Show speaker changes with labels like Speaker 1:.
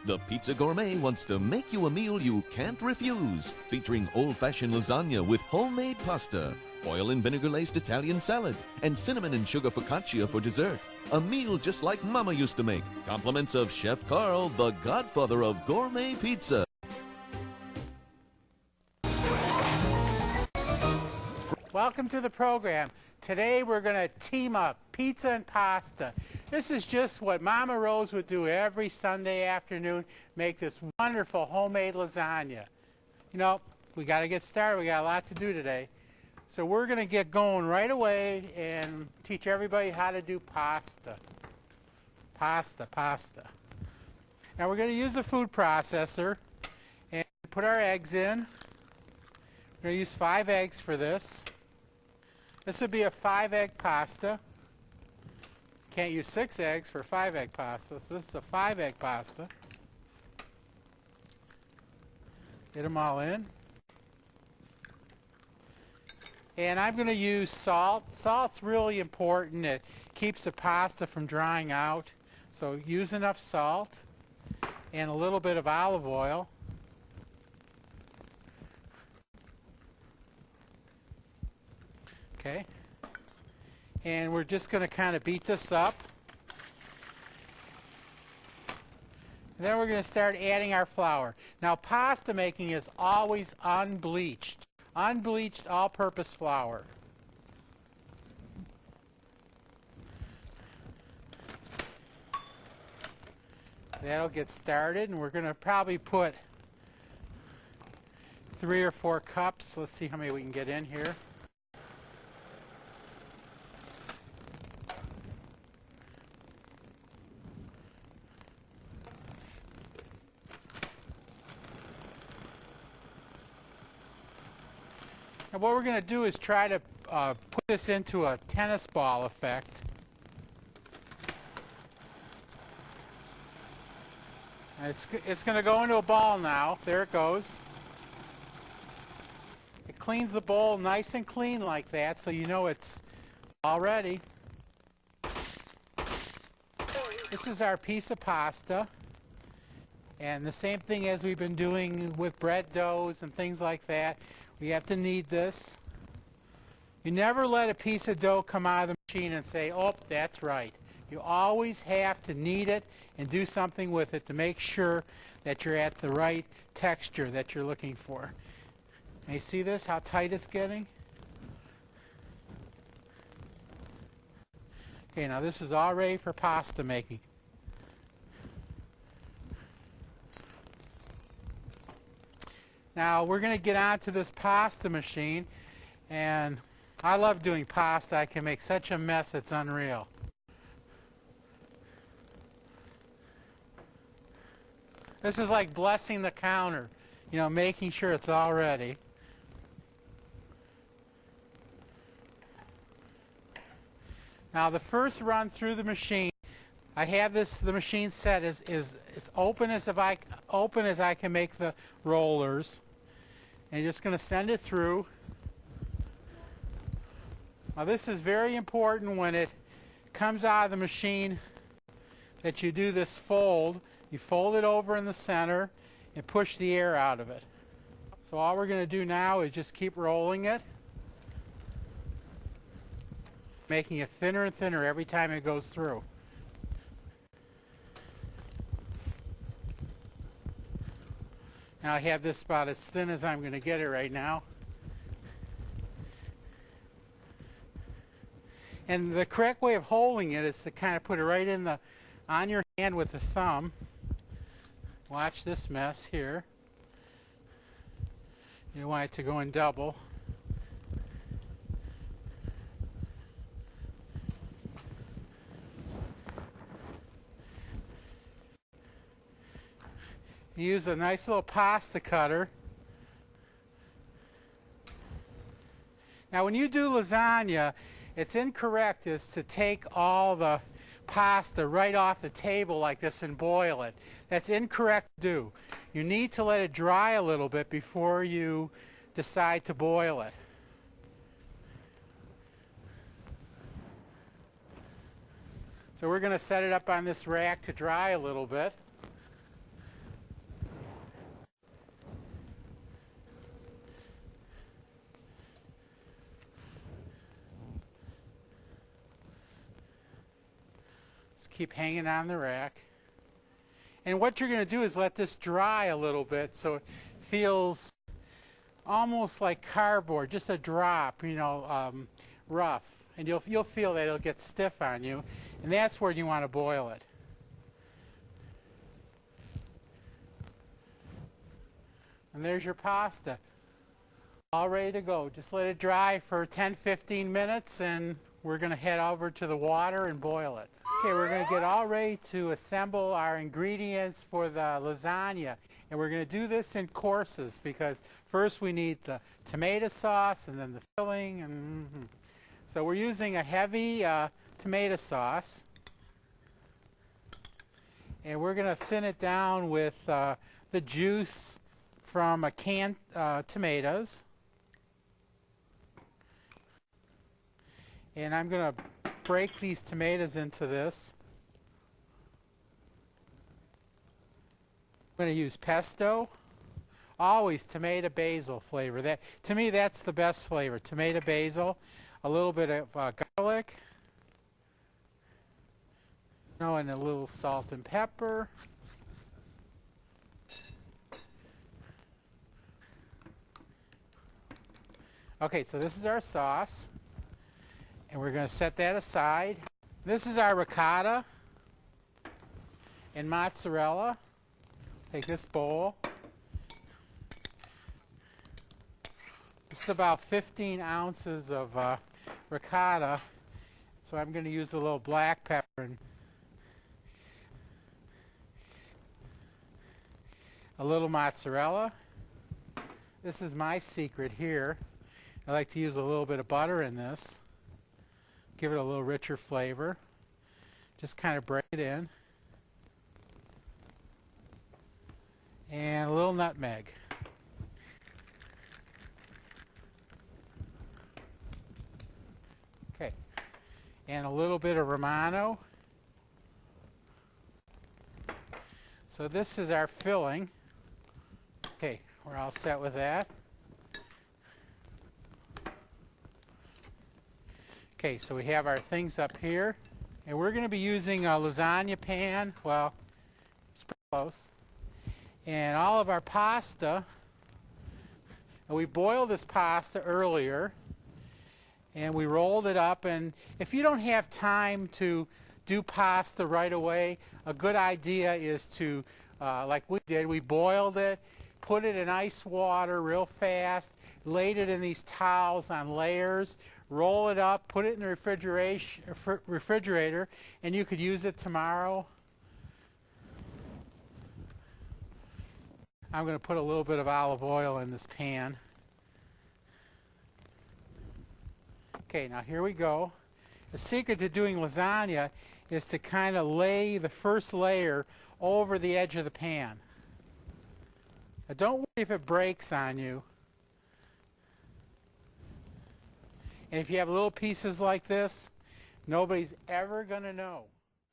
Speaker 1: The Pizza Gourmet wants to make you a meal you can't refuse, featuring old-fashioned lasagna with homemade pasta, oil and vinegar-laced Italian salad, and cinnamon and sugar focaccia for dessert. A meal just like Mama used to make. Compliments of Chef Carl, the godfather of gourmet pizza.
Speaker 2: Welcome to the program. Today we're going to team up pizza and pasta. This is just what Mama Rose would do every Sunday afternoon, make this wonderful homemade lasagna. You know, we got to get started. We got a lot to do today. So we're going to get going right away and teach everybody how to do pasta. Pasta. Now we're going to use the food processor and put our eggs in. We're going to use 5 eggs for this. This would be a 5-egg pasta. Can't use 6 eggs for 5-egg pasta, so this is a 5-egg pasta. Get them all in. And I'm going to use salt. Salt's really important. It keeps the pasta from drying out. So use enough salt and a little bit of olive oil. Okay. And we're just going to kind of beat this up. And then we're going to start adding our flour. Now, pasta making is always unbleached. Unbleached all-purpose flour. That'll get started, and we're going to probably put 3 or 4 cups. Let's see how many we can get in here. And what we're going to do is try to put this into a tennis ball effect. And it's going to go into a ball now. There it goes. It cleans the bowl nice and clean like that, so you know it's all ready. This is our piece of pasta. And the same thing as we've been doing with bread doughs and things like that. We have to knead this. You never let a piece of dough come out of the machine and say, oh, that's right. You always have to knead it and do something with it to make sure that you're at the right texture that you're looking for. And you see this, how tight it's getting? Okay, now this is all ready for pasta making. Now we're going to get onto this pasta machine, and I love doing pasta. I can make such a mess, it's unreal. This is like blessing the counter, you know, making sure it's all ready. Now the first run through the machine, I have the machine set as open as I can make the rollers. And you're just going to send it through. Now this is very important when it comes out of the machine that you do this fold. You fold it over in the center and push the air out of it. So all we're going to do now is just keep rolling it, making it thinner and thinner every time it goes through. Now I have this about as thin as I'm going to get it right now. And the correct way of holding it is to kind of put it right in on your hand with the thumb. Watch this mess here. You want it to go in double. Use a nice little pasta cutter. Now when you do lasagna, it's incorrect is to take all the pasta right off the table like this and boil it. That's incorrect to do. You need to let it dry a little bit before you decide to boil it. So we're going to set it up on this rack to dry a little bit. Just keep hanging on the rack. And what you're going to do is let this dry a little bit so it feels almost like cardboard, just a drop, rough. And you'll feel that it'll get stiff on you, and that's where you want to boil it. And there's your pasta, all ready to go. Just let it dry for 10-15 minutes, and we're going to head over to the water and boil it. Okay, we're going to get all ready to assemble our ingredients for the lasagna. And we're going to do this in courses because first we need the tomato sauce and then the filling. And so we're using a heavy tomato sauce. And we're going to thin it down with the juice from a canned tomatoes. And I'm going to break these tomatoes into this. I'm going to use pesto. Always tomato basil flavor. That, to me, that's the best flavor. Tomato basil, a little bit of garlic, and a little salt and pepper. Okay, so this is our sauce. And we're going to set that aside. This is our ricotta and mozzarella. Take this bowl. This is about 15 ounces of ricotta. So I'm going to use a little black pepper and a little mozzarella. This is my secret here. I like to use a little bit of butter in this. Give it a little richer flavor. Just kind of break it in. And a little nutmeg. Okay. And a little bit of Romano. So this is our filling. Okay, we're all set with that. Okay, so we have our things up here, and we're going to be using a lasagna pan. Well, it's pretty close. And all of our pasta, and we boiled this pasta earlier, and we rolled it up. And if you don't have time to do pasta right away, a good idea is to, like we did, we boiled it, put it in ice water real fast, laid it in these towels on layers, roll it up, put it in the refrigerator, and you could use it tomorrow. I'm going to put a little bit of olive oil in this pan. Okay, now here we go. The secret to doing lasagna is to kind of lay the first layer over the edge of the pan. Now don't worry if it breaks on you. And if you have little pieces like this, nobody's ever going to know.